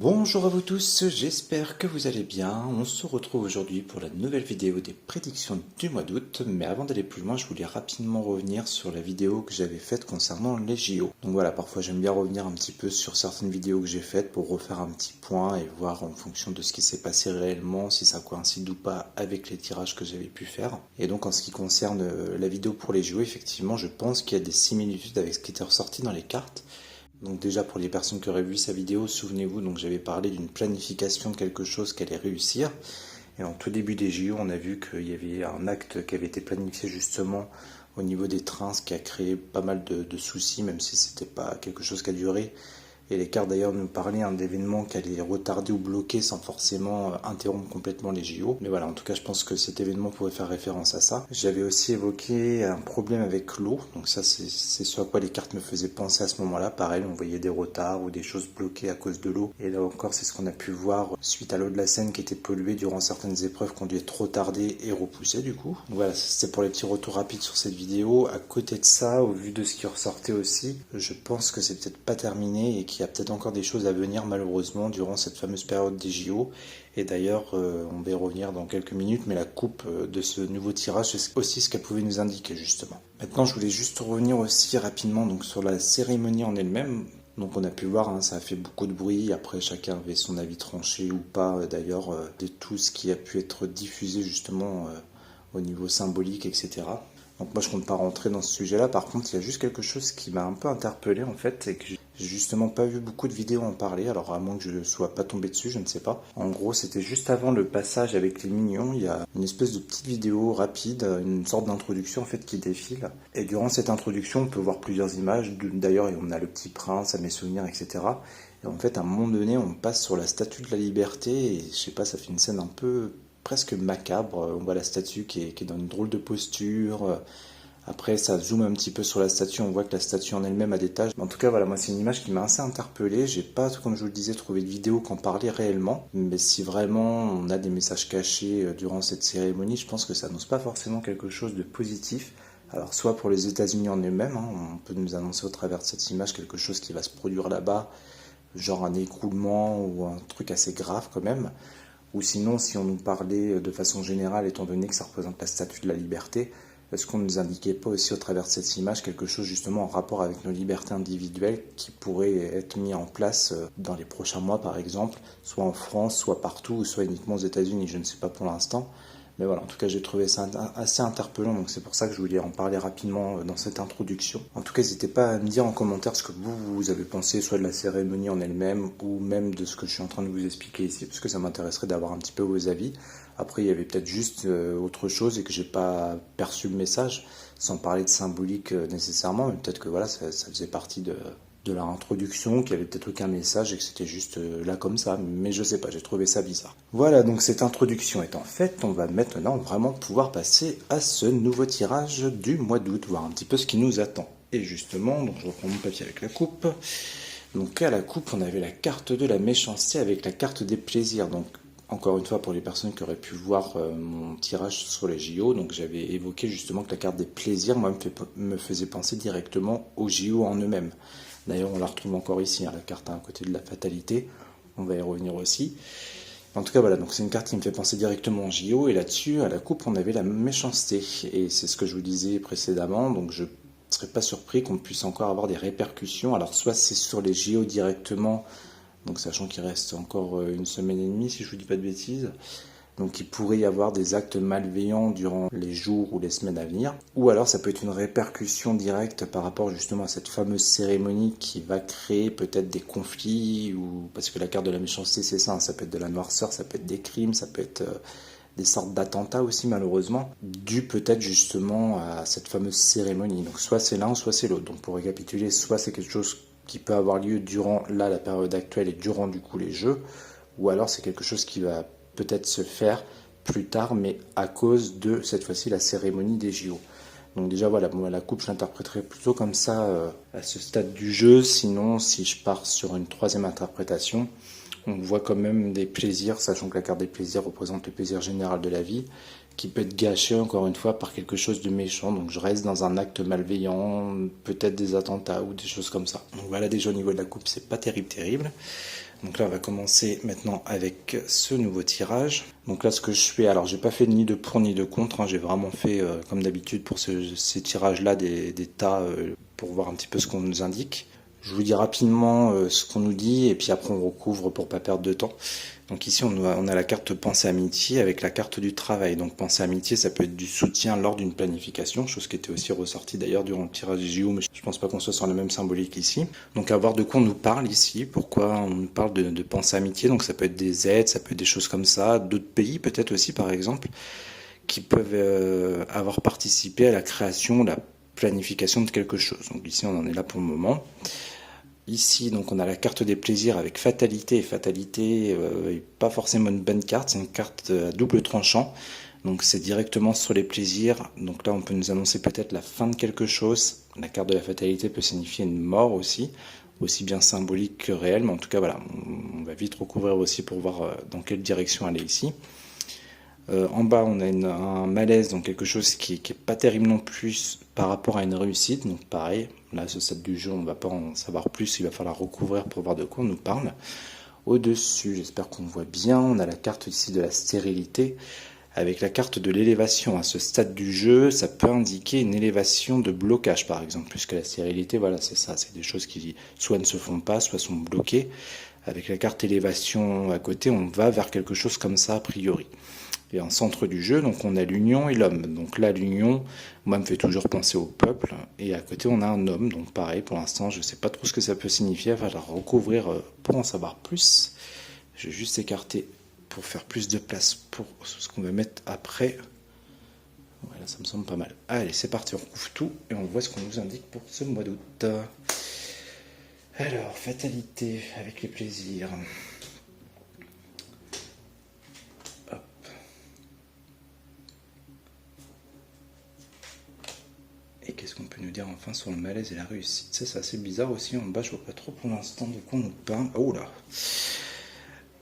Bonjour à vous tous, j'espère que vous allez bien. On se retrouve aujourd'hui pour la nouvelle vidéo des prédictions du mois d'août. Mais avant d'aller plus loin, je voulais rapidement revenir sur la vidéo que j'avais faite concernant les JO. Donc voilà, parfois j'aime bien revenir un petit peu sur certaines vidéos que j'ai faites pour refaire un petit point et voir en fonction de ce qui s'est passé réellement, si ça coïncide ou pas avec les tirages que j'avais pu faire. Et donc en ce qui concerne la vidéo pour les JO, effectivement, je pense qu'il y a des similitudes avec ce qui était ressorti dans les cartes. Donc déjà pour les personnes qui auraient vu sa vidéo, souvenez-vous, donc j'avais parlé d'une planification de quelque chose qui allait réussir. Et en tout début des JO, on a vu qu'il y avait un acte qui avait été planifié justement au niveau des trains, ce qui a créé pas mal de soucis, même si c'était pas quelque chose qui a duré. Et les cartes d'ailleurs nous parlaient d'événements qui allaient retarder ou bloquer sans forcément interrompre complètement les JO. Mais voilà, en tout cas je pense que cet événement pourrait faire référence à ça. J'avais aussi évoqué un problème avec l'eau, donc ça c'est ce à quoi les cartes me faisaient penser à ce moment-là. Pareil, on voyait des retards ou des choses bloquées à cause de l'eau. Et là encore c'est ce qu'on a pu voir suite à l'eau de la Seine qui était polluée durant certaines épreuves qu'on devait trop tarder et repousser du coup. Donc voilà, c'était pour les petits retours rapides sur cette vidéo. À côté de ça, au vu de ce qui ressortait aussi, je pense que c'est peut-être pas terminé et qu'il y a peut-être encore des choses à venir malheureusement durant cette fameuse période des JO. Et d'ailleurs, on va y revenir dans quelques minutes, mais la coupe de ce nouveau tirage, c'est aussi ce qu'elle pouvait nous indiquer justement. Maintenant, je voulais juste revenir aussi rapidement donc, sur la cérémonie en elle-même. Donc on a pu voir, ça a fait beaucoup de bruit, après chacun avait son avis tranché ou pas d'ailleurs de tout ce qui a pu être diffusé justement au niveau symbolique, etc. Donc moi je compte pas rentrer dans ce sujet-là, par contre il y a juste quelque chose qui m'a un peu interpellé en fait, c'est que j'ai justement pas vu beaucoup de vidéos en parler, alors à moins que je ne sois pas tombé dessus, je ne sais pas. En gros c'était juste avant le passage avec les mignons, il y a une espèce de petite vidéo rapide, une sorte d'introduction en fait qui défile. Et durant cette introduction on peut voir plusieurs images, d'ailleurs on a le petit prince, à mes souvenirs, etc. Et en fait à un moment donné on passe sur la statue de la liberté et je sais pas, ça fait une scène un peu presque macabre. On voit la statue qui est dans une drôle de posture. Après, ça zoome un petit peu sur la statue. On voit que la statue en elle-même a des taches. En tout cas, voilà, moi, c'est une image qui m'a assez interpellé. J'ai pas, comme je vous le disais, trouvé de vidéo qui en parlait réellement. Mais si vraiment on a des messages cachés durant cette cérémonie, je pense que ça n'annonce pas forcément quelque chose de positif. Alors, soit pour les États-Unis en eux-mêmes, on peut nous annoncer au travers de cette image quelque chose qui va se produire là-bas, genre un écroulement ou un truc assez grave quand même. Ou sinon, si on nous parlait de façon générale, étant donné que ça représente la statue de la liberté, est-ce qu'on ne nous indiquait pas aussi au travers de cette image quelque chose justement en rapport avec nos libertés individuelles qui pourrait être mis en place dans les prochains mois par exemple, soit en France, soit partout, ou soit uniquement aux États-Unis, je ne sais pas pour l'instant. Mais voilà, en tout cas, j'ai trouvé ça assez interpellant, donc c'est pour ça que je voulais en parler rapidement dans cette introduction. En tout cas, n'hésitez pas à me dire en commentaire ce que vous avez pensé, soit de la cérémonie en elle-même, ou même de ce que je suis en train de vous expliquer ici, parce que ça m'intéresserait d'avoir un petit peu vos avis. Après, il y avait peut-être juste autre chose et que j'ai pas perçu le message, sans parler de symbolique nécessairement, mais peut-être que voilà, ça faisait partie de la introduction, qu'il n'y avait peut-être aucun message et que c'était juste là comme ça, mais je sais pas, j'ai trouvé ça bizarre. Voilà, donc cette introduction étant faite, on va maintenant vraiment pouvoir passer à ce nouveau tirage du mois d'août, voir un petit peu ce qui nous attend. Et justement, donc je reprends mon papier avec la coupe. Donc à la coupe, on avait la carte de la méchanceté avec la carte des plaisirs. Donc encore une fois, pour les personnes qui auraient pu voir mon tirage sur les JO, donc j'avais évoqué justement que la carte des plaisirs, moi, me faisait penser directement aux JO en eux-mêmes. D'ailleurs, on la retrouve encore ici, la carte à côté de la fatalité. On va y revenir aussi. En tout cas, voilà, donc c'est une carte qui me fait penser directement aux JO. Et là-dessus, à la coupe, on avait la méchanceté. Et c'est ce que je vous disais précédemment. Donc je ne serais pas surpris qu'on puisse encore avoir des répercussions. Alors soit c'est sur les JO directement, donc sachant qu'il reste encore une semaine et demie, si je ne vous dis pas de bêtises. Donc il pourrait y avoir des actes malveillants durant les jours ou les semaines à venir. Ou alors ça peut être une répercussion directe par rapport justement à cette fameuse cérémonie qui va créer peut-être des conflits. Ou parce que la carte de la méchanceté c'est ça peut être de la noirceur, ça peut être des crimes, ça peut être des sortes d'attentats aussi malheureusement, dû peut-être justement à cette fameuse cérémonie. Donc soit c'est l'un, soit c'est l'autre. Donc pour récapituler, soit c'est quelque chose qui peut avoir lieu durant la période actuelle et durant du coup les jeux, ou alors c'est quelque chose qui va peut-être se faire plus tard, mais à cause de cette fois-ci la cérémonie des JO. Donc déjà voilà, moi la coupe je l'interpréterai plutôt comme ça à ce stade du jeu. Sinon, si je pars sur une troisième interprétation, on voit quand même des plaisirs, sachant que la carte des plaisirs représente le plaisir général de la vie, qui peut être gâché encore une fois par quelque chose de méchant. Donc je reste dans un acte malveillant, peut-être des attentats ou des choses comme ça. Donc voilà, déjà au niveau de la coupe, c'est pas terrible. Donc là on va commencer maintenant avec ce nouveau tirage. Donc là ce que je fais, alors j'ai pas fait ni de pour ni de contre, hein, j'ai vraiment fait comme d'habitude pour ces tirages là des tas pour voir un petit peu ce qu'on nous indique. Je vous dis rapidement ce qu'on nous dit et puis après on recouvre pour pas perdre de temps. Donc ici on a la carte Pensée Amitié avec la carte du travail. Donc Pensée Amitié, ça peut être du soutien lors d'une planification, chose qui était aussi ressortie d'ailleurs durant le tirage des JO, mais je pense pas qu'on soit sur la même symbolique ici. Donc à voir de quoi on nous parle ici, pourquoi on nous parle de Pensée Amitié. Donc ça peut être des aides, ça peut être des choses comme ça, d'autres pays peut-être aussi par exemple, qui peuvent avoir participé à la création, la planification de quelque chose. Donc ici on en est là pour le moment. Ici, donc, on a la carte des plaisirs avec fatalité. Et fatalité n'est pas forcément une bonne carte, c'est une carte à double tranchant. Donc c'est directement sur les plaisirs. Donc là, on peut nous annoncer peut-être la fin de quelque chose. La carte de la fatalité peut signifier une mort aussi bien symbolique que réelle. Mais en tout cas, voilà, on va vite recouvrir aussi pour voir dans quelle direction aller ici. En bas, on a un malaise, donc quelque chose qui est pas terrible non plus par rapport à une réussite. Donc pareil, là, ce stade du jeu, on ne va pas en savoir plus, il va falloir recouvrir pour voir de quoi on nous parle. Au-dessus, j'espère qu'on voit bien, on a la carte ici de la stérilité, avec la carte de l'élévation. À ce stade du jeu, ça peut indiquer une élévation de blocage, par exemple, puisque la stérilité, voilà, c'est ça, c'est des choses qui soit ne se font pas, soit sont bloquées. Avec la carte élévation à côté, on va vers quelque chose comme ça, a priori. Et en centre du jeu, donc on a l'union et l'homme. Donc là, l'union, moi, me fait toujours penser au peuple. Et à côté, on a un homme. Donc pareil, pour l'instant, je ne sais pas trop ce que ça peut signifier. Il va falloir recouvrir pour en savoir plus. Je vais juste écarter pour faire plus de place pour ce qu'on va mettre après. Voilà, ça me semble pas mal. Allez, c'est parti, on recouvre tout et on voit ce qu'on nous indique pour ce mois d'août. Alors, fatalité avec les plaisirs. Et qu'est-ce qu'on peut nous dire enfin sur le malaise et la réussite? Ça, c'est assez bizarre aussi. En bas, je vois pas trop pour l'instant de quoi on nous parle. Oh là.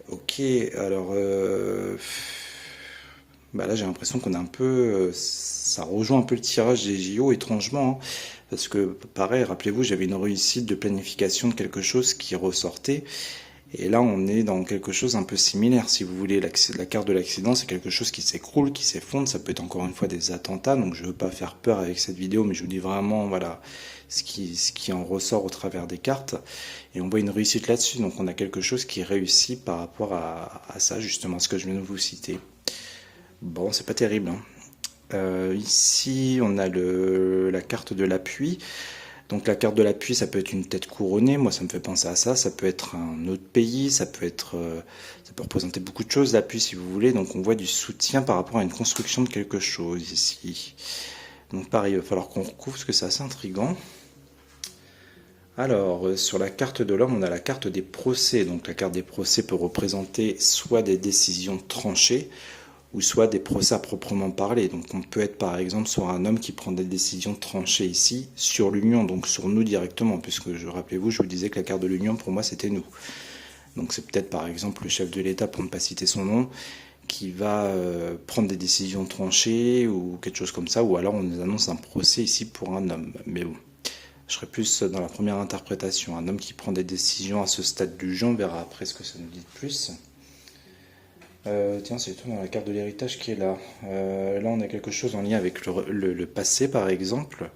Ok, alors... Bah là, j'ai l'impression qu'on a un peu... ça rejoint un peu le tirage des JO, étrangement. Hein, parce que, pareil, rappelez-vous, j'avais une réussite de planification de quelque chose qui ressortait. Et là, on est dans quelque chose un peu similaire, si vous voulez. La carte de l'accident, c'est quelque chose qui s'écroule, qui s'effondre. Ça peut être encore une fois des attentats. Donc, je ne veux pas faire peur avec cette vidéo, mais je vous dis vraiment, voilà, ce qui en ressort au travers des cartes. Et on voit une réussite là-dessus. Donc, on a quelque chose qui réussit par rapport à ça, justement, ce que je viens de vous citer. Bon, c'est pas terrible, hein. Ici, on a la carte de l'appui. Donc la carte de l'appui, ça peut être une tête couronnée, moi ça me fait penser à ça, ça peut être un autre pays, ça peut représenter beaucoup de choses, l'appui si vous voulez, donc on voit du soutien par rapport à une construction de quelque chose ici. Donc pareil, il va falloir qu'on recouvre parce que c'est assez intriguant. Alors, sur la carte de l'homme, on a la carte des procès, donc la carte des procès peut représenter soit des décisions tranchées, ou soit des procès à proprement parler. Donc on peut être par exemple sur un homme qui prend des décisions tranchées ici, sur l'union, donc sur nous directement, puisque rappelez-vous, je vous disais que la carte de l'union, pour moi, c'était nous. Donc c'est peut-être par exemple le chef de l'État, pour ne pas citer son nom, qui va prendre des décisions tranchées ou quelque chose comme ça, ou alors on nous annonce un procès ici pour un homme. Mais bon, je serais plus dans la première interprétation. Un homme qui prend des décisions à ce stade du jeu, on verra après ce que ça nous dit de plus. Tiens, c'est tout dans la carte de l'héritage qui est là. Là, on a quelque chose en lien avec le passé, par exemple.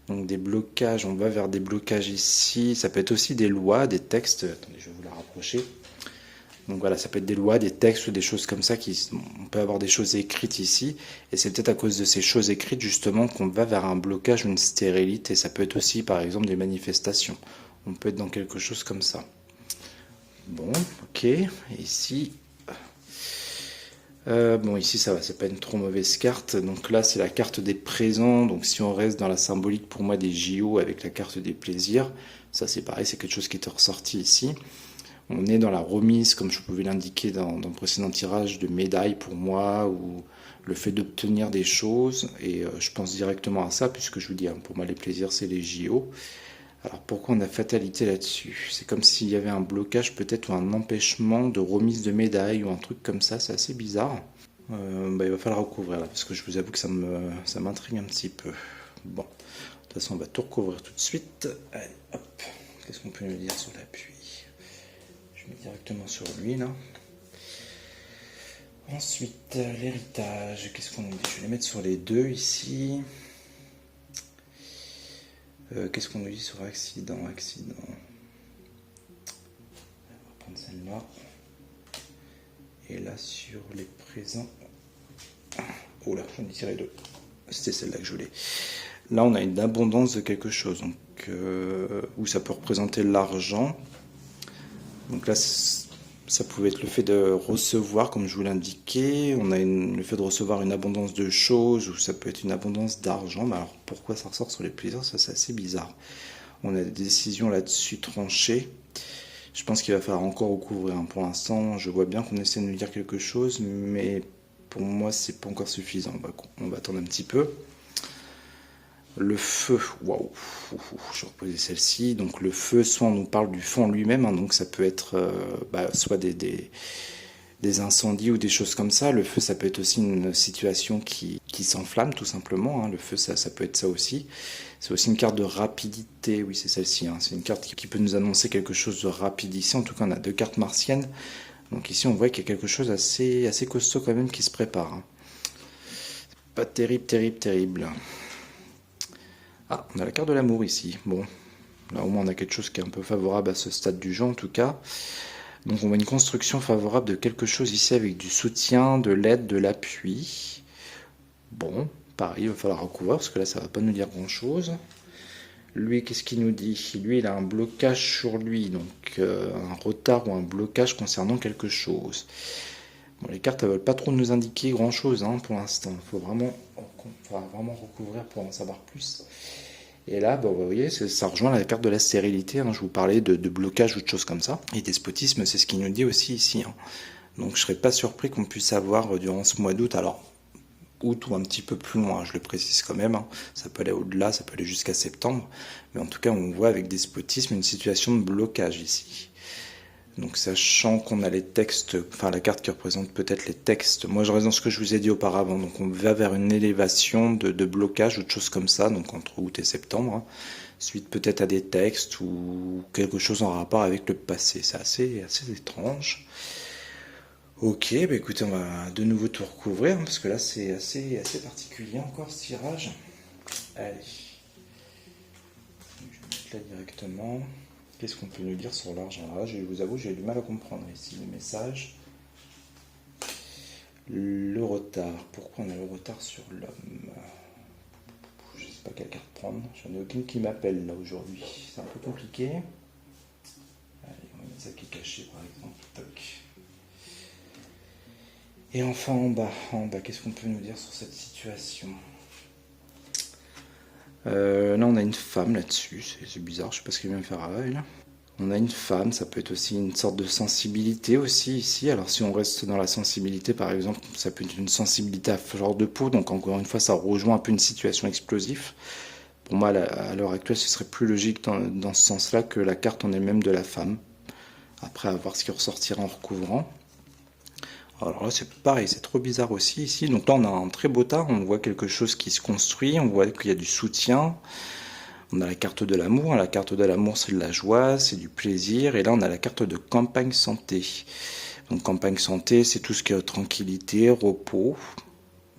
Donc des blocages, on va vers des blocages ici. Ça peut être aussi des lois, des textes. Attendez, je vais vous la rapprocher. Donc voilà, ça peut être des lois, des textes ou des choses comme ça. On peut avoir des choses écrites ici. Et c'est peut-être à cause de ces choses écrites, justement, qu'on va vers un blocage ou une stérilité. Ça peut être aussi, par exemple, des manifestations. On peut être dans quelque chose comme ça. Bon, ok. Et ici... bon, ici ça va, c'est pas une trop mauvaise carte. Donc là, c'est la carte des présents. Donc si on reste dans la symbolique pour moi des JO avec la carte des plaisirs, ça c'est pareil, c'est quelque chose qui est ressorti ici. On est dans la remise, comme je pouvais l'indiquer dans le précédent tirage, de médailles pour moi, ou le fait d'obtenir des choses. Et je pense directement à ça, puisque je vous dis, hein, pour moi les plaisirs c'est les JO. Alors pourquoi on a fatalité là-dessus? C'est comme s'il y avait un blocage peut-être ou un empêchement de remise de médailles ou un truc comme ça, c'est assez bizarre. Il va falloir recouvrir là, parce que je vous avoue que ça m'intrigue un petit peu. Bon, de toute façon on va tout recouvrir tout de suite. Allez, hop, qu'est-ce qu'on peut nous dire sur l'appui? Je mets directement sur lui là. Ensuite, l'héritage, qu'est-ce qu'on nous dit? Je vais les mettre sur les deux ici. Qu'est-ce qu'on nous dit sur accident? On va prendre celle-là. Et là, sur les présents. Oh là, j'en ai tiré deux. C'était celle-là que je voulais. Là, on a une abondance de quelque chose. Donc, où ça peut représenter l'argent. Donc là, ça pouvait être le fait de recevoir, comme je vous l'indiquais. On a le fait de recevoir une abondance de choses, ou ça peut être une abondance d'argent. Mais alors, pourquoi ça ressort sur les plaisirs? Ça, c'est assez bizarre. On a des décisions là-dessus tranchées. Je pense qu'il va falloir encore recouvrir. Pour l'instant, je vois bien qu'on essaie de nous dire quelque chose, mais pour moi, c'est pas encore suffisant. On va attendre un petit peu. Le feu, waouh, je vais reposer celle-ci. Donc le feu, soit on nous parle du feu en lui-même, hein, donc ça peut être soit des incendies ou des choses comme ça. Le feu, ça peut être aussi une situation qui s'enflamme tout simplement. Hein. Le feu, ça peut être ça aussi. C'est aussi une carte de rapidité, oui c'est celle-ci. Hein. C'est une carte qui peut nous annoncer quelque chose de rapide ici. En tout cas, on a deux cartes martiennes. Donc ici, on voit qu'il y a quelque chose assez costaud quand même qui se prépare. Hein. Pas terrible. Ah, on a la carte de l'amour ici. Bon, là au moins on a quelque chose qui est un peu favorable à ce stade du jeu en tout cas. Donc on voit une construction favorable de quelque chose ici avec du soutien, de l'aide, de l'appui. Bon, pareil, il va falloir recouvrir parce que là ça va pas nous dire grand chose. Lui, qu'est-ce qu'il nous dit? Lui, il a un blocage sur lui, donc un retard ou un blocage concernant quelque chose. Bon, les cartes ne veulent pas trop nous indiquer grand chose hein, pour l'instant. Il faut vraiment recouvrir pour en savoir plus. Et là, vous voyez, ça rejoint la carte de la stérilité. Hein. Je vous parlais de blocage ou de choses comme ça. Et despotisme, c'est ce qu'il nous dit aussi ici. Hein. Donc je ne serais pas surpris qu'on puisse avoir durant ce mois d'août, alors août ou un petit peu plus loin, je le précise quand même. Hein. Ça peut aller au-delà, ça peut aller jusqu'à septembre. Mais en tout cas, on voit avec despotisme une situation de blocage ici. Donc sachant qu'on a les textes, enfin la carte qui représente peut-être les textes, moi je reste dans ce que je vous ai dit auparavant, donc on va vers une élévation de blocage ou de choses comme ça, donc entre août et septembre, hein, suite peut-être à des textes ou quelque chose en rapport avec le passé, c'est assez étrange. Ok, bah écoutez, on va de nouveau tout recouvrir, hein, parce que là c'est assez particulier encore ce tirage. Allez, je vais mettre là directement. Qu'est-ce qu'on peut nous dire sur l'argent? Là, je vous avoue, j'ai du mal à comprendre ici le message. Le retard. Pourquoi on a le retard sur l'homme? Je ne sais pas quelle carte prendre. J'en ai aucune qui m'appelle là aujourd'hui. C'est un peu compliqué. Allez, on va mettre ça qui est caché par exemple. Toc. Et enfin en bas, qu'est-ce qu'on peut nous dire sur cette situation? Là on a une femme là-dessus, c'est bizarre, je sais pas ce qu'elle vient faire à elle. On a une femme, ça peut être aussi une sorte de sensibilité aussi ici. Alors si on reste dans la sensibilité par exemple, ça peut être une sensibilité à fleur de peau, donc encore une fois ça rejoint un peu une situation explosive. Pour moi à l'heure actuelle ce serait plus logique dans ce sens-là que la carte en elle-même de la femme. Après à voir ce qui ressortira en recouvrant. Alors là c'est pareil, c'est trop bizarre aussi ici. Donc là on a un très beau tas, on voit quelque chose qui se construit, on voit qu'il y a du soutien. On a la carte de l'amour. La carte de l'amour, c'est de la joie, c'est du plaisir. Et là, on a la carte de campagne santé. Donc, campagne santé, c'est tout ce qui est tranquillité, repos.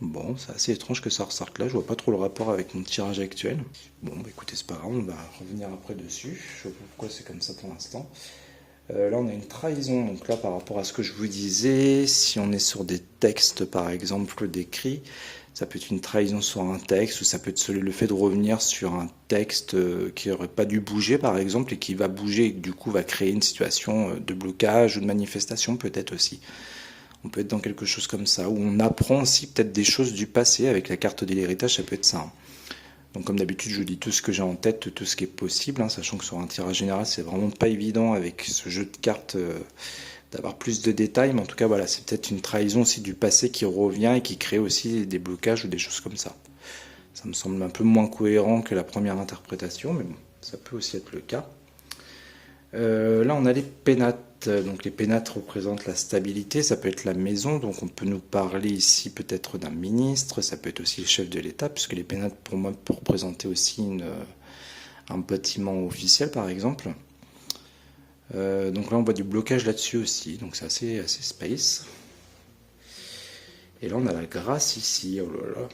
Bon, c'est assez étrange que ça ressorte là. Je vois pas trop le rapport avec mon tirage actuel. Bon, bah écoutez, c'est pas grave, on va revenir après dessus. Je sais pas pourquoi c'est comme ça pour l'instant. Là, on a une trahison. Donc là, par rapport à ce que je vous disais, si on est sur des textes, par exemple, d'écrits, ça peut être une trahison sur un texte, ou ça peut être le fait de revenir sur un texte qui n'aurait pas dû bouger, par exemple, et qui va bouger, et du coup va créer une situation de blocage ou de manifestation, peut-être aussi. On peut être dans quelque chose comme ça, où on apprend aussi peut-être des choses du passé, avec la carte de l'héritage, ça peut être ça. Hein. Donc comme d'habitude, je vous dis tout ce que j'ai en tête, tout ce qui est possible, hein, sachant que sur un tirage général, c'est vraiment pas évident avec ce jeu de cartes d'avoir plus de détails, mais en tout cas, voilà, c'est peut-être une trahison aussi du passé qui revient et qui crée aussi des blocages ou des choses comme ça. Ça me semble un peu moins cohérent que la première interprétation, mais bon, ça peut aussi être le cas. Là, on a les pénates. Donc les pénates représentent la stabilité, ça peut être la maison, donc on peut nous parler ici peut-être d'un ministre, ça peut être aussi le chef de l'État, puisque les pénates pour moi peuvent représenter aussi un bâtiment officiel par exemple. Donc là on voit du blocage là-dessus aussi, donc c'est assez space. Et là on a la grâce ici, oh là là.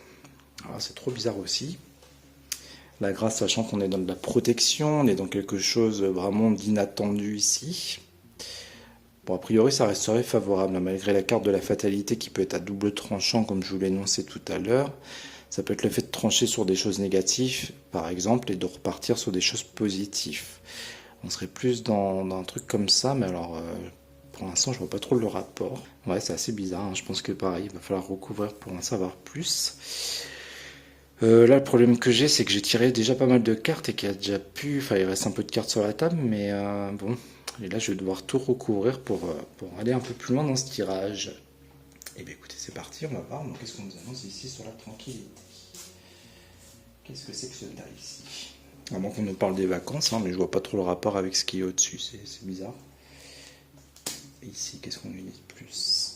Alors c'est trop bizarre aussi. La grâce, sachant qu'on est dans de la protection, on est dans quelque chose vraiment d'inattendu ici. Bon, a priori, ça resterait favorable, malgré la carte de la fatalité qui peut être à double tranchant, comme je vous l'ai énoncé tout à l'heure. Ça peut être le fait de trancher sur des choses négatives, par exemple, et de repartir sur des choses positives. On serait plus dans un truc comme ça, mais alors, pour l'instant, je vois pas trop le rapport. Ouais, c'est assez bizarre, hein. Je pense que pareil, il va falloir recouvrir pour en savoir plus. Là, le problème que j'ai, c'est que j'ai tiré déjà pas mal de cartes et qu'il y a déjà pu. Enfin, il reste un peu de cartes sur la table, mais bon. Et là, je vais devoir tout recouvrir pour aller un peu plus loin dans ce tirage. Et bien, écoutez, c'est parti, on va voir. Donc, qu'est-ce qu'on nous annonce ici sur la tranquillité? Qu'est-ce que c'est que ce tas ici? À moins qu'on nous parle des vacances, hein, mais je vois pas trop le rapport avec ce qui est au-dessus, c'est bizarre. Et ici, qu'est-ce qu'on lui dit de plus?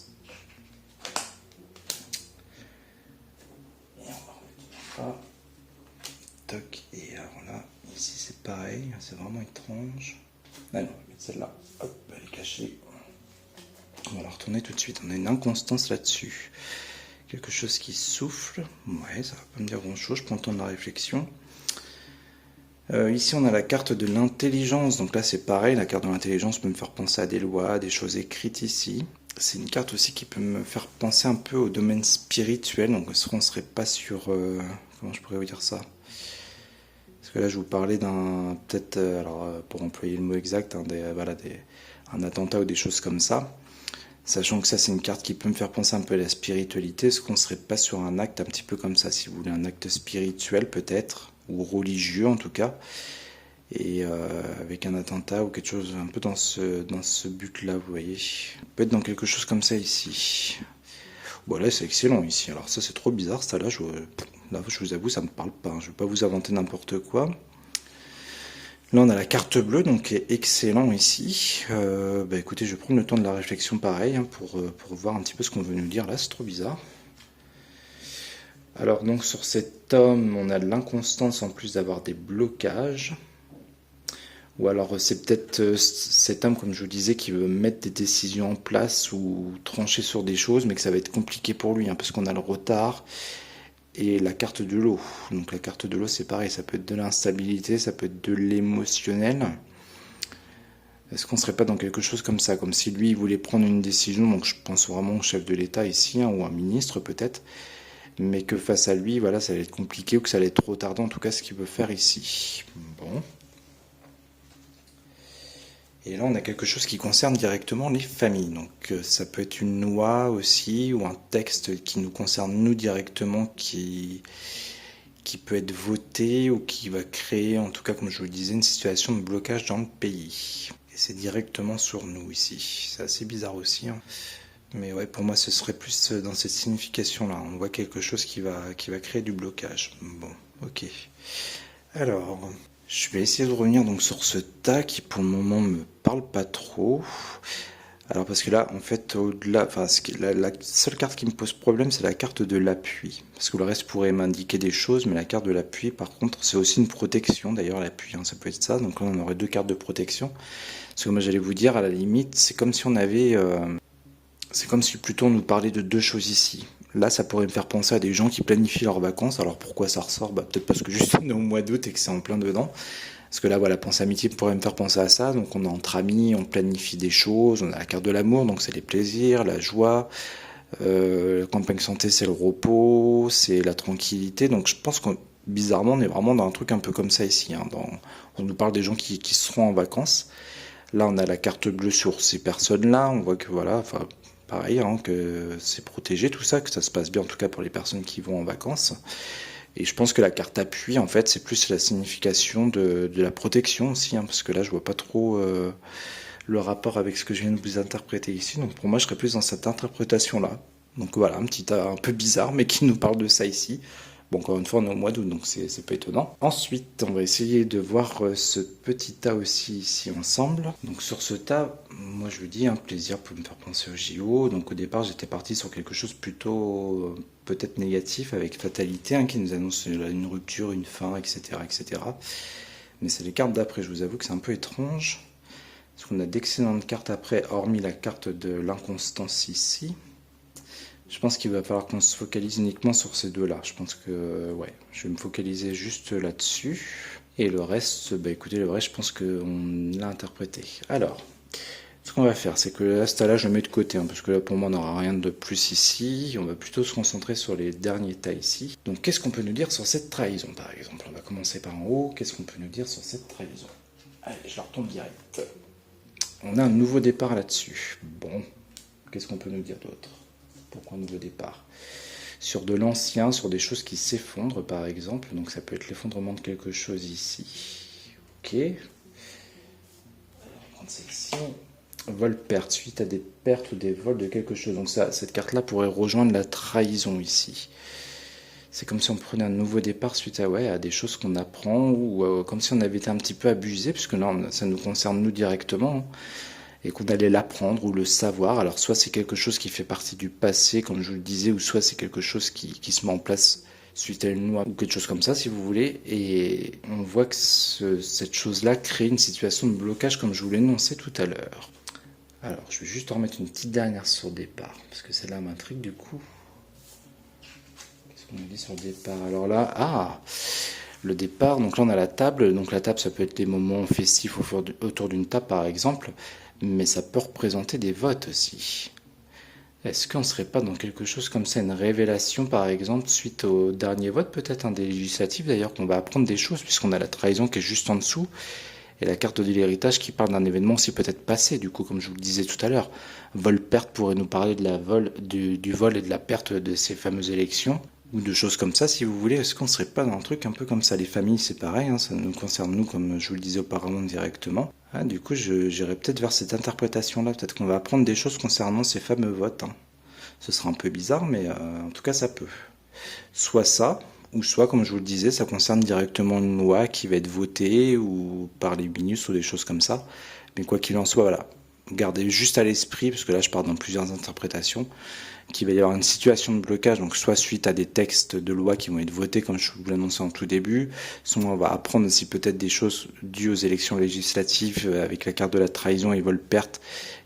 Toc, et alors là, ici c'est pareil, c'est vraiment étrange. Ah non, on va mettre celle-là, hop, elle est cachée. On va la retourner tout de suite, on a une inconstance là-dessus. Quelque chose qui souffle, ouais, ça va pas me dire grand-chose, je prends le temps de la réflexion. Ici on a la carte de l'intelligence, donc là c'est pareil, la carte de l'intelligence peut me faire penser à des lois, à des choses écrites ici. C'est une carte aussi qui peut me faire penser un peu au domaine spirituel, donc on ne serait pas sur... comment je pourrais vous dire ça? Parce que là je vous parlais d'un... peut-être, alors pour employer le mot exact, hein, un attentat ou des choses comme ça. Sachant que ça c'est une carte qui peut me faire penser un peu à la spiritualité, est-ce qu'on ne serait pas sur un acte un petit peu comme ça, si vous voulez, un acte spirituel peut-être, ou religieux en tout cas, et avec un attentat ou quelque chose un peu dans ce but-là, vous voyez. On peut être dans quelque chose comme ça ici. Bon là c'est excellent ici, alors ça c'est trop bizarre, ça là je vous avoue ça me parle pas, hein. Je ne vais pas vous inventer n'importe quoi. Là on a la carte bleue, donc qui est excellent ici. Bah écoutez, je vais prendre le temps de la réflexion pareil, hein, pour voir un petit peu ce qu'on veut nous dire là, c'est trop bizarre. Alors donc sur cet homme, on a de l'inconstance en plus d'avoir des blocages. Ou alors c'est peut-être cet homme, comme je vous disais, qui veut mettre des décisions en place ou trancher sur des choses, mais que ça va être compliqué pour lui, hein, parce qu'on a le retard et la carte de l'eau. Donc la carte de l'eau, c'est pareil, ça peut être de l'instabilité, ça peut être de l'émotionnel. Est-ce qu'on serait pas dans quelque chose comme ça, comme si lui il voulait prendre une décision, donc je pense vraiment au chef de l'État ici, hein, ou un ministre peut-être, mais que face à lui, voilà, ça allait être compliqué ou que ça allait être trop tardant, en tout cas ce qu'il veut faire ici. Bon. Et là, on a quelque chose qui concerne directement les familles. Donc, ça peut être une loi aussi, ou un texte qui nous concerne nous directement, qui peut être voté, ou qui va créer, en tout cas, comme je vous le disais, une situation de blocage dans le pays. Et c'est directement sur nous ici. C'est assez bizarre aussi, hein. Mais ouais, pour moi, ce serait plus dans cette signification-là. On voit quelque chose qui va créer du blocage. Bon, ok. Alors... je vais essayer de revenir donc sur ce tas qui pour le moment me parle pas trop. Alors parce que là, en fait, au-delà, enfin, la seule carte qui me pose problème, c'est la carte de l'appui. Parce que le reste pourrait m'indiquer des choses, mais la carte de l'appui, par contre, c'est aussi une protection. D'ailleurs, l'appui, hein, ça peut être ça. Donc là, on aurait deux cartes de protection. Parce que moi, j'allais vous dire, à la limite, c'est comme si on avait... c'est comme si plutôt on nous parlait de deux choses ici. Là, ça pourrait me faire penser à des gens qui planifient leurs vacances. Alors pourquoi ça ressort? Bah, peut-être parce que juste on est au mois d'août et que c'est en plein dedans. Parce que là, voilà, Pense Amitié pourrait me faire penser à ça. Donc on est entre amis, on planifie des choses. On a la carte de l'amour, donc c'est les plaisirs, la joie. La campagne santé, c'est le repos, c'est la tranquillité. Donc je pense qu'on bizarrement, on est vraiment dans un truc un peu comme ça ici, hein. On nous parle des gens qui seront en vacances. Là, on a la carte bleue sur ces personnes-là. On voit que voilà, enfin, pareil, hein, que c'est protégé tout ça, que ça se passe bien en tout cas pour les personnes qui vont en vacances. Et je pense que la carte appui, en fait, c'est plus la signification de la protection aussi, hein, parce que là, je vois pas trop le rapport avec ce que je viens de vous interpréter ici. Donc pour moi, je serais plus dans cette interprétation-là. Donc voilà, un petit tas un peu bizarre, mais qui nous parle de ça ici. Bon, encore une fois, on est au mois d'août, donc c'est pas étonnant. Ensuite, on va essayer de voir ce petit tas aussi ici ensemble. Donc sur ce tas, moi je vous dis, un plaisir pour me faire penser au JO. Donc au départ, j'étais parti sur quelque chose plutôt peut-être négatif, avec fatalité, hein, qui nous annonce une rupture, une fin, etc. etc. Mais c'est les cartes d'après, je vous avoue que c'est un peu étrange. Parce qu'on a d'excellentes cartes après, hormis la carte de l'inconstance ici. Je pense qu'il va falloir qu'on se focalise uniquement sur ces deux-là. Je pense que, ouais, je vais me focaliser juste là-dessus. Et le reste, bah écoutez, le reste, je pense qu'on l'a interprété. Alors, ce qu'on va faire, c'est que là, ce tas-là, je le mets de côté, hein, parce que là, pour moi, on n'aura rien de plus ici. On va plutôt se concentrer sur les derniers tas ici. Donc, qu'est-ce qu'on peut nous dire sur cette trahison, par exemple? On va commencer par en haut. Qu'est-ce qu'on peut nous dire sur cette trahison? Allez, je la retombe direct. On a un nouveau départ là-dessus. Bon, qu'est-ce qu'on peut nous dire d'autre? Pourquoi un nouveau départ? Sur de l'ancien, sur des choses qui s'effondrent par exemple, donc ça peut être l'effondrement de quelque chose ici. Ok. Alors, on va prendre celle-ci. Vol-perte, suite à des pertes ou des vols de quelque chose. Donc ça, cette carte-là pourrait rejoindre la trahison ici. C'est comme si on prenait un nouveau départ suite à, ouais, à des choses qu'on apprend, ou comme si on avait été un petit peu abusé, puisque là, ça nous concerne nous directement. Hein. Et qu'on allait l'apprendre ou le savoir. Alors soit c'est quelque chose qui fait partie du passé, comme je vous le disais, ou soit c'est quelque chose qui se met en place suite à une loi ou quelque chose comme ça, si vous voulez. Et on voit que cette chose-là crée une situation de blocage, comme je vous l'ai énoncé tout à l'heure. Alors, je vais juste en remettre une petite dernière sur départ, parce que celle-là m'intrigue du coup. Qu'est-ce qu'on nous dit sur le départ? Alors là, le départ, donc là on a la table, donc la table ça peut être les moments festifs autour d'une table par exemple, mais ça peut représenter des votes aussi. Est-ce qu'on ne serait pas dans quelque chose comme ça, une révélation par exemple, suite au dernier vote, peut-être un des législatifs d'ailleurs, qu'on va apprendre des choses, puisqu'on a la trahison qui est juste en dessous, et la carte de l'héritage qui parle d'un événement aussi peut-être passé, du coup comme je vous le disais tout à l'heure. Vol-perte pourrait nous parler de du vol et de la perte de ces fameuses élections, ou de choses comme ça si vous voulez. Est-ce qu'on ne serait pas dans un truc un peu comme ça? Les familles c'est pareil, hein, ça nous concerne nous comme je vous le disais auparavant directement. Ah, du coup j'irai peut-être vers cette interprétation là, peut-être qu'on va apprendre des choses concernant ces fameux votes. Hein. Ce sera un peu bizarre mais en tout cas ça peut. Soit ça, ou soit comme je vous le disais ça concerne directement une loi qui va être votée ou par les ministres ou des choses comme ça. Mais quoi qu'il en soit, voilà, gardez juste à l'esprit, parce que là je pars dans plusieurs interprétations, qu'il va y avoir une situation de blocage, donc soit suite à des textes de loi qui vont être votés, comme je vous l'annonçais en tout début, soit on va apprendre aussi peut-être des choses dues aux élections législatives avec la carte de la trahison et vol-perte,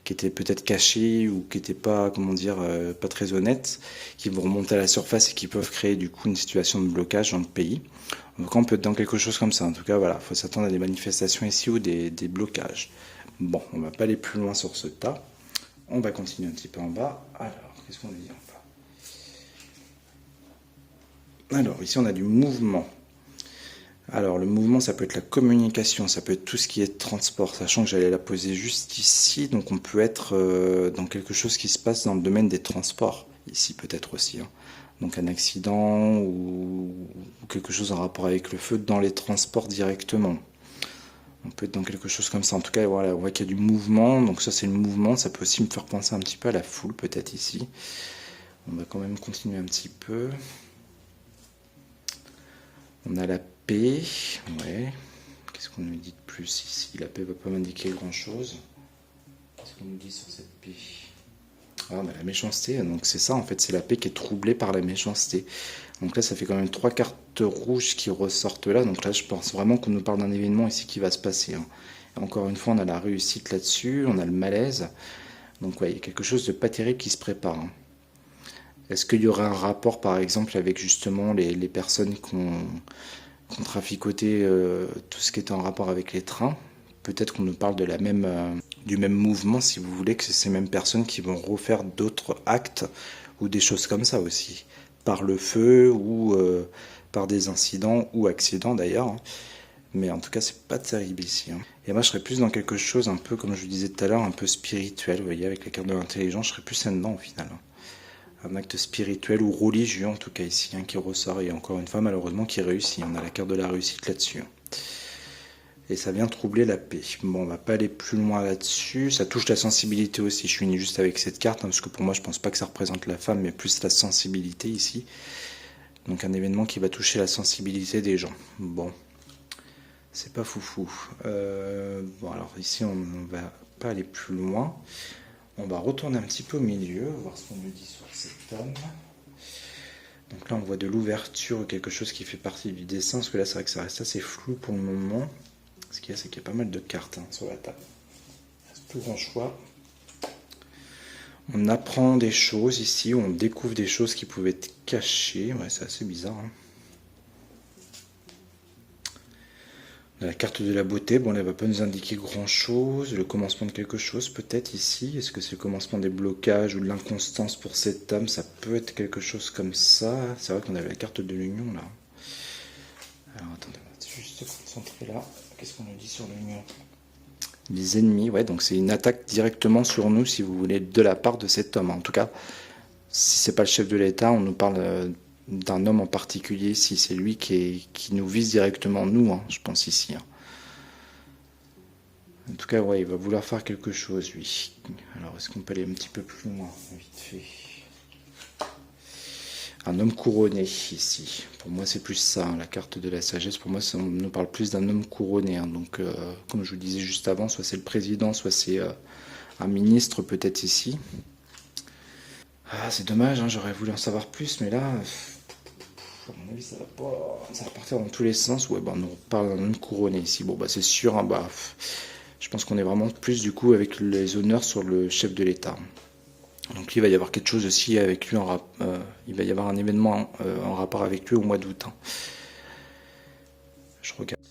qui étaient peut-être cachées ou qui n'étaient pas, comment dire, pas très honnêtes, qui vont remonter à la surface et qui peuvent créer du coup une situation de blocage dans le pays. Donc on peut être dans quelque chose comme ça. En tout cas, voilà, il faut s'attendre à des manifestations ici ou des blocages. Bon, on va pas aller plus loin sur ce tas. On va continuer un petit peu en bas. Alors, qu'est-ce qu'on dit en bas? Alors, ici on a du mouvement. Alors, le mouvement, ça peut être la communication, ça peut être tout ce qui est transport, sachant que j'allais la poser juste ici, donc on peut être dans quelque chose qui se passe dans le domaine des transports, ici peut-être aussi. Hein. Donc un accident ou quelque chose en rapport avec le feu dans les transports directement. On peut être dans quelque chose comme ça. En tout cas, voilà, on voit qu'il y a du mouvement, donc ça c'est le mouvement, ça peut aussi me faire penser un petit peu à la foule peut-être ici. On va quand même continuer un petit peu. On a la paix, ouais. Qu'est-ce qu'on nous dit de plus ici? La paix ne va pas m'indiquer grand-chose. Qu'est-ce qu'on nous dit sur cette paix? Ah, bah, la méchanceté, donc c'est ça en fait, c'est la paix qui est troublée par la méchanceté. Donc là, ça fait quand même 3 cartes rouges qui ressortent là. Donc là, je pense vraiment qu'on nous parle d'un événement ici qui va se passer. Hein. Encore une fois, on a la réussite là-dessus, on a le malaise. Donc ouais, il y a quelque chose de pas terrible qui se prépare. Hein. Est-ce qu'il y aurait un rapport, par exemple, avec justement les personnes qui ont traficoté tout ce qui était en rapport avec les trains? Peut-être qu'on nous parle de du même mouvement, si vous voulez, que c'est ces mêmes personnes qui vont refaire d'autres actes ou des choses comme ça aussi, par le feu ou par des incidents ou accidents d'ailleurs. Hein. Mais en tout cas, c'est pas terrible ici. Hein. Et moi, je serais plus dans quelque chose un peu, comme je vous disais tout à l'heure, un peu spirituel. Vous voyez, avec la carte de l'intelligence, je serais plus là-dedans au final. Hein. Un acte spirituel ou religieux en tout cas ici, hein, qui ressort. Et encore une fois, malheureusement, qui réussit. On a la carte de la réussite là-dessus. Hein. Et ça vient troubler la paix. Bon, on va pas aller plus loin là-dessus. Ça touche la sensibilité aussi. Je finis juste avec cette carte, hein, parce que pour moi, je pense pas que ça représente la femme, mais plus la sensibilité ici. Donc un événement qui va toucher la sensibilité des gens. Bon, c'est pas foufou. Bon, alors ici, on va pas aller plus loin. On va retourner un petit peu au milieu, voir ce qu'on nous dit sur cet homme. Donc là, on voit de l'ouverture ou quelque chose qui fait partie du dessin, parce que là, c'est vrai que ça reste assez flou pour le moment. Ce qu'il y a, c'est qu'il y a pas mal de cartes hein, sur la table. plus grand choix. On apprend des choses ici, on découvre des choses qui pouvaient être cachées. Ouais, c'est assez bizarre. Hein. La carte de la beauté, bon, elle ne va pas nous indiquer grand chose. Le commencement de quelque chose, peut-être ici. Est-ce que c'est le commencement des blocages ou de l'inconstance pour cet homme? Ça peut être quelque chose comme ça. C'est vrai qu'on avait la carte de l'union là. Alors attendez, on va juste se concentrer là. Qu'est-ce qu'on nous dit sur l'union? Les ennemis, ouais, donc c'est une attaque directement sur nous, si vous voulez, de la part de cet homme. En tout cas, si c'est pas le chef de l'État, on nous parle d'un homme en particulier, si c'est lui qui nous vise directement, nous, hein, je pense ici. Hein. En tout cas, ouais, il va vouloir faire quelque chose, lui. Alors, est-ce qu'on peut aller un petit peu plus loin, vite fait? Un homme couronné, ici. Pour moi, c'est plus ça, hein, la carte de la sagesse. Pour moi, ça nous parle plus d'un homme couronné. Hein. Donc, comme je vous disais juste avant, soit c'est le président, soit c'est un ministre, peut-être ici. Ah, c'est dommage, hein, j'aurais voulu en savoir plus, mais là, à mon avis, ça va partir dans tous les sens. Ouais, bah, on parle d'un homme couronné ici. Bon, bah, c'est sûr, hein, bah, je pense qu'on est vraiment plus, du coup, avec les honneurs sur le chef de l'État. Donc il va y avoir quelque chose aussi avec lui, il va y avoir un événement en rapport avec lui au mois d'août. Hein. Je regarde.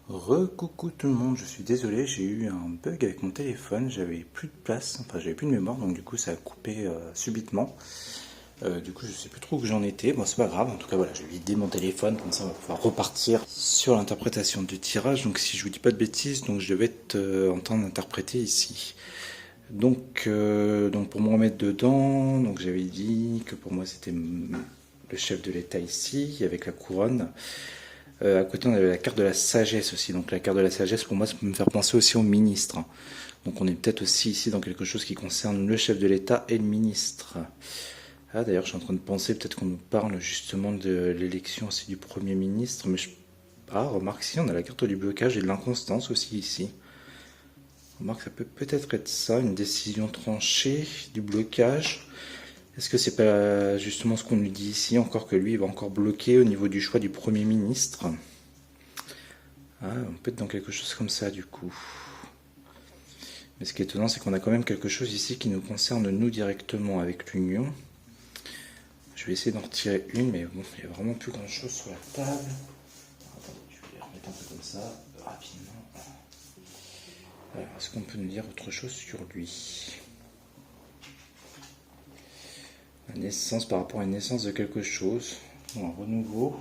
Recoucou tout le monde, je suis désolé, j'ai eu un bug avec mon téléphone, j'avais plus de place, enfin j'avais plus de mémoire, donc du coup ça a coupé subitement. Du coup je sais plus trop où j'en étais, bon c'est pas grave, en tout cas voilà, j'ai vidé mon téléphone, comme ça on va pouvoir repartir sur l'interprétation du tirage. Donc si je vous dis pas de bêtises, donc je devais être en train d'interpréter ici. Donc pour me remettre dedans, donc j'avais dit que pour moi c'était le chef de l'État ici, avec la couronne. À côté on avait la carte de la sagesse aussi, donc la carte de la sagesse pour moi ça peut me faire penser aussi au ministre. Donc on est peut-être aussi ici dans quelque chose qui concerne le chef de l'État et le ministre. Ah d'ailleurs je suis en train de penser peut-être qu'on nous parle justement de l'élection aussi du Premier ministre, mais remarque si on a la carte du blocage et de l'inconstance aussi ici. Remarque, ça peut peut-être être ça, une décision tranchée, du blocage. Est-ce que c'est pas justement ce qu'on nous dit ici, encore que lui, il va encore bloquer au niveau du choix du Premier ministre? Ah, on peut être dans quelque chose comme ça, du coup. Mais ce qui est étonnant, c'est qu'on a quand même quelque chose ici qui nous concerne, nous, directement, avec l'Union. Je vais essayer d'en retirer une, mais bon, il n'y a vraiment plus grand-chose sur la table. Attendez, je vais les remettre un peu comme ça, rapidement. Alors, est-ce qu'on peut nous dire autre chose sur lui? La naissance par rapport à une naissance de quelque chose. Bon, un renouveau.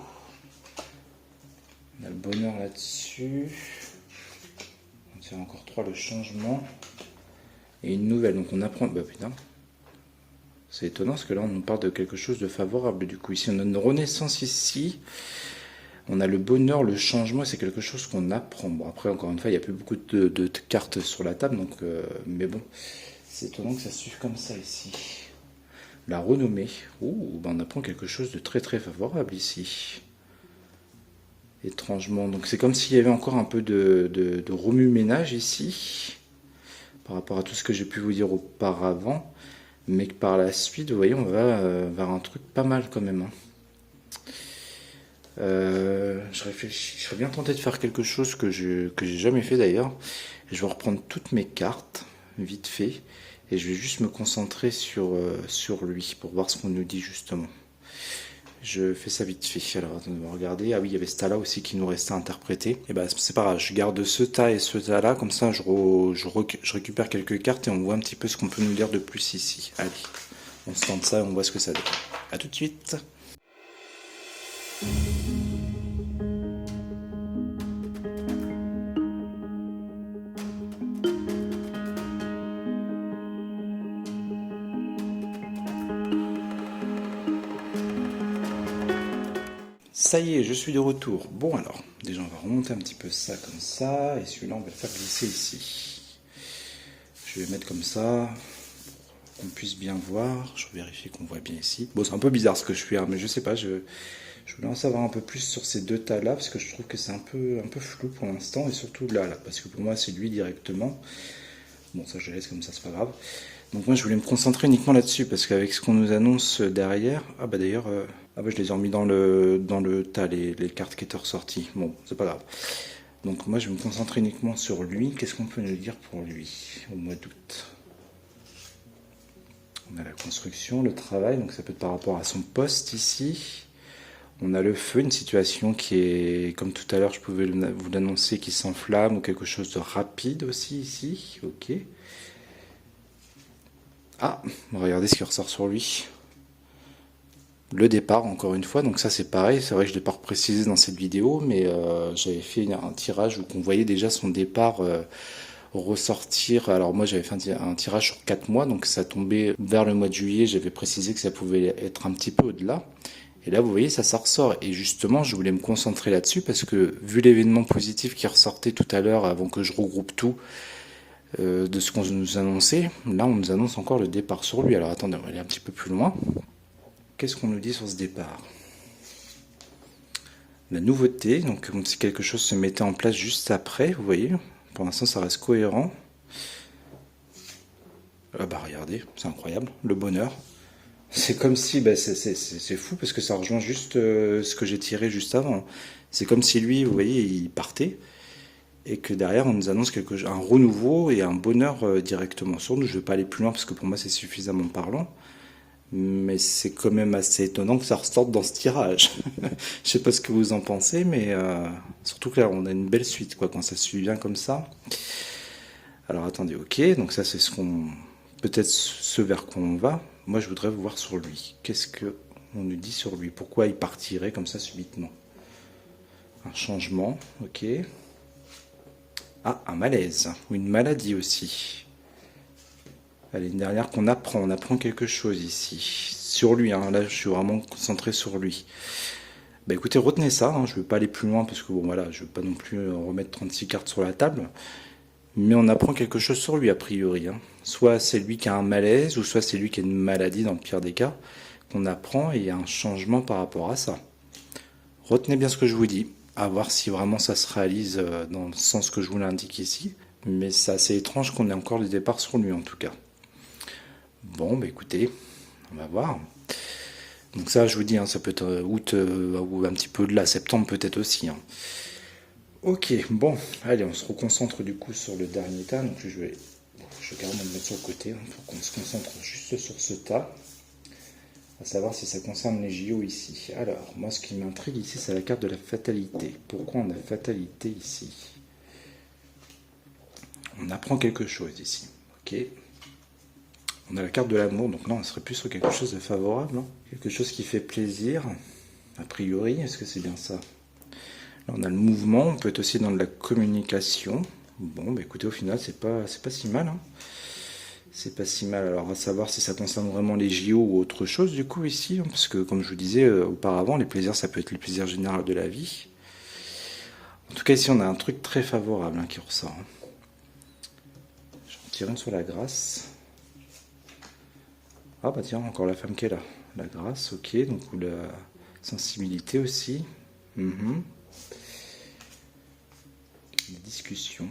On a le bonheur là-dessus. On tire encore 3, le changement. Et une nouvelle. Donc on apprend. Bah putain. C'est étonnant parce que là on nous parle de quelque chose de favorable. Du coup, ici on a une renaissance ici. On a le bonheur, le changement, c'est quelque chose qu'on apprend. Bon, après, encore une fois, il n'y a plus beaucoup de cartes sur la table, donc, mais bon, c'est étonnant que ça suive comme ça ici. La renommée. Ouh, ben on apprend quelque chose de très très favorable ici. Étrangement. Donc c'est comme s'il y avait encore un peu de remue-ménage ici, par rapport à tout ce que j'ai pu vous dire auparavant. Mais que par la suite, vous voyez, on va vers un truc pas mal quand même. Hein. Je réfléchis, je serais bien tenté de faire quelque chose que j'ai jamais fait d'ailleurs. Je vais reprendre toutes mes cartes, vite fait, et je vais juste me concentrer sur lui, pour voir ce qu'on nous dit justement. Je fais ça vite fait. Alors, attendez, on va regarder. Ah oui, il y avait ce tas-là aussi qui nous restait à interpréter. Et ben, c'est pas grave, je garde ce tas et ce tas-là, comme ça je récupère quelques cartes et on voit un petit peu ce qu'on peut nous dire de plus ici. Allez, on se tente ça et on voit ce que ça donne. A tout de suite. Ça y est, je suis de retour. Bon alors, déjà on va remonter un petit peu ça comme ça, et celui-là on va le faire glisser ici. Je vais mettre comme ça, pour qu'on puisse bien voir. Je vérifie qu'on voit bien ici. Bon, c'est un peu bizarre ce que je fais, hein, mais je sais pas, je voulais en savoir un peu plus sur ces deux tas-là, parce que je trouve que c'est un peu flou pour l'instant, et surtout là, parce que pour moi c'est lui directement. Bon, ça je le laisse comme ça, c'est pas grave. Donc moi je voulais me concentrer uniquement là-dessus, parce qu'avec ce qu'on nous annonce derrière, ah bah d'ailleurs, je les ai remis dans le tas, les cartes qui étaient ressorties. Bon, c'est pas grave. Donc moi je vais me concentrer uniquement sur lui. Qu'est-ce qu'on peut nous dire pour lui au mois d'août? On a la construction, le travail, donc ça peut être par rapport à son poste ici. On a le feu, une situation qui est, comme tout à l'heure je pouvais vous l'annoncer, qui s'enflamme, ou quelque chose de rapide aussi ici. Ok. Ah, regardez ce qui ressort sur lui. Le départ, encore une fois, donc ça c'est pareil, c'est vrai que je ne l'ai pas précisé dans cette vidéo, mais j'avais fait un tirage où on voyait déjà son départ ressortir. Alors moi j'avais fait un tirage sur 4 mois, donc ça tombait vers le mois de juillet, j'avais précisé que ça pouvait être un petit peu au-delà. Et là vous voyez ça ressort, et justement je voulais me concentrer là-dessus, parce que vu l'événement positif qui ressortait tout à l'heure, avant que je regroupe tout, de ce qu'on nous annonçait, là on nous annonce encore le départ sur lui. Alors attendez, on va aller un petit peu plus loin. Qu'est-ce qu'on nous dit sur ce départ? La nouveauté, donc comme si quelque chose se mettait en place juste après, vous voyez. Pour l'instant, ça reste cohérent. Ah bah regardez, c'est incroyable, le bonheur. C'est comme si, bah c'est fou parce que ça rejoint juste ce que j'ai tiré juste avant. C'est comme si lui, vous voyez, il partait et que derrière on nous annonce un renouveau et un bonheur directement sur nous. Je ne vais pas aller plus loin parce que pour moi c'est suffisamment parlant. Mais c'est quand même assez étonnant que ça ressorte dans ce tirage. Je sais pas ce que vous en pensez, mais surtout que là, on a une belle suite, quoi, quand ça se suit bien comme ça. Alors attendez, ok, donc ça c'est peut-être ce vers quoi on va. Moi, je voudrais vous voir sur lui. Qu'est-ce que on nous dit sur lui? Pourquoi il partirait comme ça subitement? Un changement, ok. Ah, un malaise, ou une maladie aussi. Allez, une dernière qu'on apprend. On apprend quelque chose ici. Sur lui, hein. Là, je suis vraiment concentré sur lui. Bah écoutez, retenez ça. Hein. Je ne veux pas aller plus loin parce que bon, voilà, je ne veux pas non plus remettre 36 cartes sur la table. Mais on apprend quelque chose sur lui, a priori. Hein. Soit c'est lui qui a un malaise, ou soit c'est lui qui a une maladie, dans le pire des cas, qu'on apprend et il y a un changement par rapport à ça. Retenez bien ce que je vous dis. À voir si vraiment ça se réalise dans le sens que je vous l'indique ici. Mais c'est assez étrange qu'on ait encore le départ sur lui, en tout cas. Bon, bah écoutez, on va voir. Donc ça, je vous dis, hein, ça peut être août ou un petit peu de là, septembre peut-être aussi. Hein. Ok, bon, allez, on se reconcentre du coup sur le dernier tas. Donc je vais carrément le mettre sur le côté hein, pour qu'on se concentre juste sur ce tas. À savoir si ça concerne les JO ici. Alors, moi ce qui m'intrigue ici, c'est la carte de la fatalité. Pourquoi on a fatalité ici? On apprend quelque chose ici. Ok. On a la carte de l'amour, donc là on serait plus sur quelque chose de favorable, hein. Quelque chose qui fait plaisir, a priori, est-ce que c'est bien ça? Là on a le mouvement, on peut être aussi dans de la communication. Bon, bah écoutez, au final c'est pas si mal, hein. C'est pas si mal, alors à savoir si ça concerne vraiment les JO ou autre chose du coup ici, hein, parce que comme je vous disais auparavant, les plaisirs ça peut être les plaisirs généraux de la vie. En tout cas ici on a un truc très favorable hein, qui ressort. Hein. Je vais en tirer une sur la grâce. Ah bah tiens, encore la femme qui est là. La grâce, ok, donc ou la sensibilité aussi. Les discussions.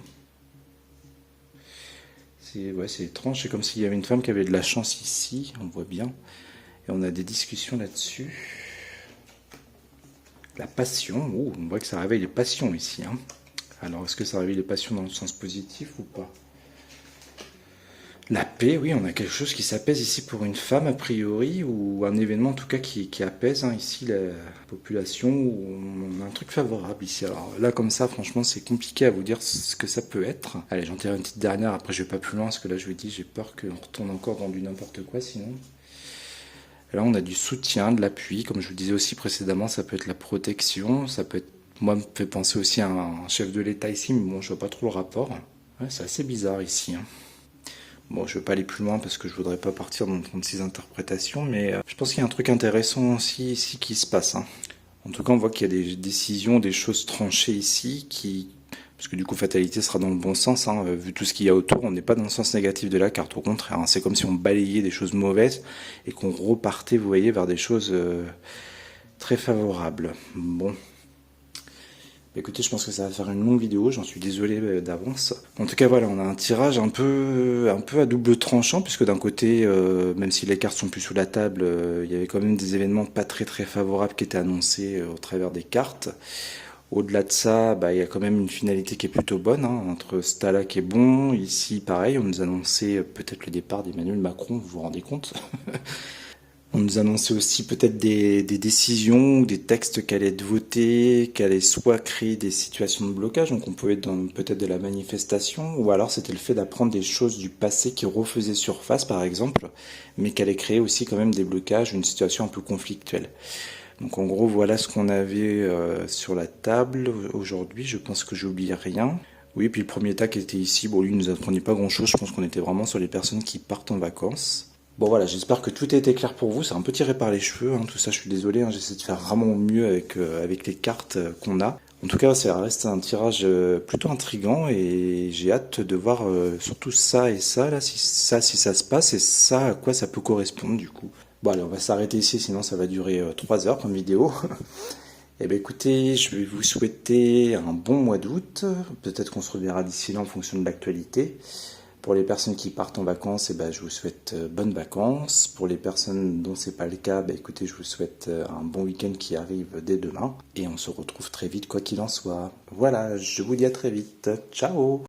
C'est étrange, c'est comme s'il y avait une femme qui avait de la chance ici, on voit bien. Et on a des discussions là-dessus. La passion, on voit que ça réveille les passions ici. Hein. Alors est-ce que ça réveille les passions dans le sens positif ou pas? La paix, oui, on a quelque chose qui s'apaise ici pour une femme a priori, ou un événement en tout cas qui apaise hein, ici la population, ou on a un truc favorable ici. Alors là comme ça, franchement, c'est compliqué à vous dire ce que ça peut être. Allez, j'en tire une petite dernière, après je vais pas plus loin, parce que là je vous dis, j'ai peur qu'on retourne encore dans du n'importe quoi sinon. Et là on a du soutien, de l'appui, comme je vous disais aussi précédemment, ça peut être la protection, ça peut être, moi, me fait penser aussi à un chef de l'État ici, mais bon, je vois pas trop le rapport. Ouais, c'est assez bizarre ici, hein. Bon, je ne vais pas aller plus loin parce que je voudrais pas partir dans 36 interprétations, mais je pense qu'il y a un truc intéressant aussi ici qui se passe. Hein. En tout cas, on voit qu'il y a des décisions, des choses tranchées ici, parce que du coup, fatalité sera dans le bon sens. Hein. Vu tout ce qu'il y a autour, on n'est pas dans le sens négatif de la carte, au contraire. Hein. C'est comme si on balayait des choses mauvaises et qu'on repartait, vous voyez, vers des choses très favorables. Bon. Écoutez, je pense que ça va faire une longue vidéo, j'en suis désolé d'avance. En tout cas, voilà, on a un tirage un peu à double tranchant, puisque d'un côté, même si les cartes sont plus sous la table, il y avait quand même des événements pas très favorables qui étaient annoncés au travers des cartes. Au-delà de ça, il y a quand même une finalité qui est plutôt bonne, hein, entre Stala qui est bon, ici pareil, on nous annonçait peut-être le départ d'Emmanuel Macron, vous vous rendez compte? On nous annonçait aussi peut-être des décisions ou des textes qui allaient être votés, qui allaient soit créer des situations de blocage, donc on pouvait être dans peut-être de la manifestation, ou alors c'était le fait d'apprendre des choses du passé qui refaisaient surface par exemple, mais qui allaient créer aussi quand même des blocages, une situation un peu conflictuelle. Donc en gros voilà ce qu'on avait sur la table aujourd'hui, je pense que j'oublie rien. Oui, puis le premier tas qui était ici, bon lui il nous apprenait pas grand-chose, je pense qu'on était vraiment sur les personnes qui partent en vacances. Bon voilà, j'espère que tout a été clair pour vous. C'est un peu tiré par les cheveux, hein, tout ça, je suis désolé, hein, j'essaie de faire vraiment au mieux avec les cartes qu'on a. En tout cas, ça reste un tirage plutôt intriguant et j'ai hâte de voir surtout ça et ça, là, si ça se passe et ça, à quoi ça peut correspondre du coup. Bon allez, on va s'arrêter ici, sinon ça va durer 3 heures comme vidéo. Eh bien écoutez, je vais vous souhaiter un bon mois d'août. Peut-être qu'on se reverra d'ici là en fonction de l'actualité. Pour les personnes qui partent en vacances, je vous souhaite bonnes vacances. Pour les personnes dont c'est pas le cas, écoutez, je vous souhaite un bon week-end qui arrive dès demain. Et on se retrouve très vite, quoi qu'il en soit. Voilà, je vous dis à très vite. Ciao!